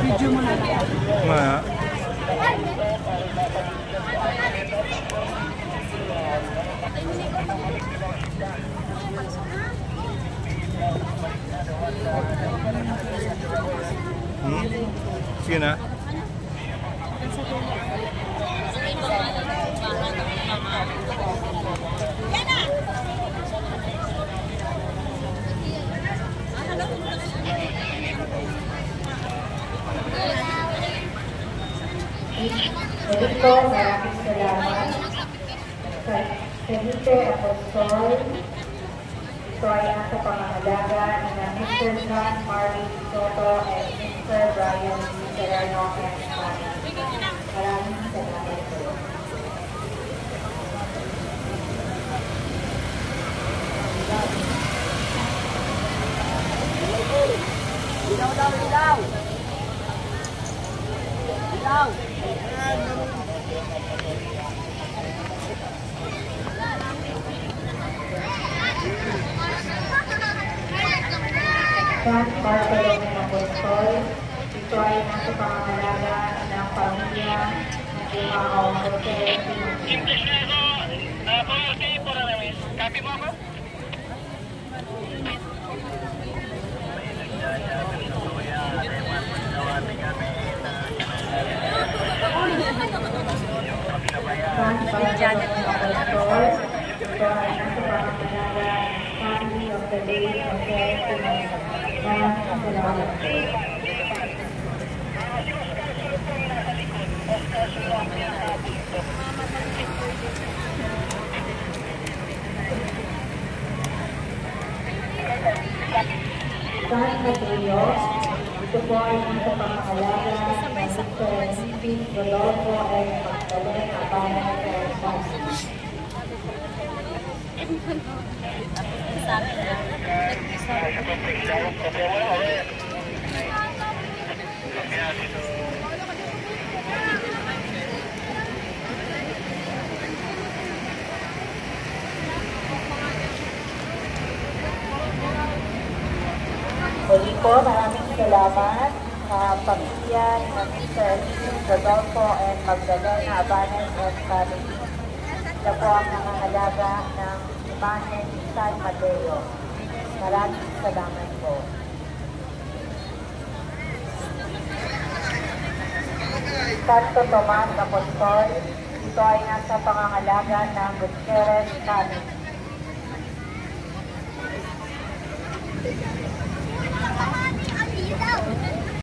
Video mo na lang. Nga. Sige na. Dito, maraming salamat sa Felipe Apostol. Ito ay nasa pangangalaga na Mr. John Marvin Soto and Mr. Brian D. Serrano and family. Maraming salamat po. San Bartolome Apostol, ito ay nasa pangangalaga ng pamilya ng Jumao Jose Pinocchio. Copy mo ako? San Bartolome Apostol, ito ay nasa pangangalaga ng family of the late Jose Pinocchio. Maraming salamat po. San Mateo, ito po ay nasa pangangalaga ng Mr. Pete Rodolfo and Magdalene Abanay Perez. Muli po, maraming salamat sa pamilya ng Mr. Rodolfo and Magdalena Abanay and family. Ito po ang nangangalaga ng Imagen San Mateo. Maraming salamat po. Santo Tomas Apostol, ito ay nasa pangangalaga ng Gutierrez family. Ang lidaw.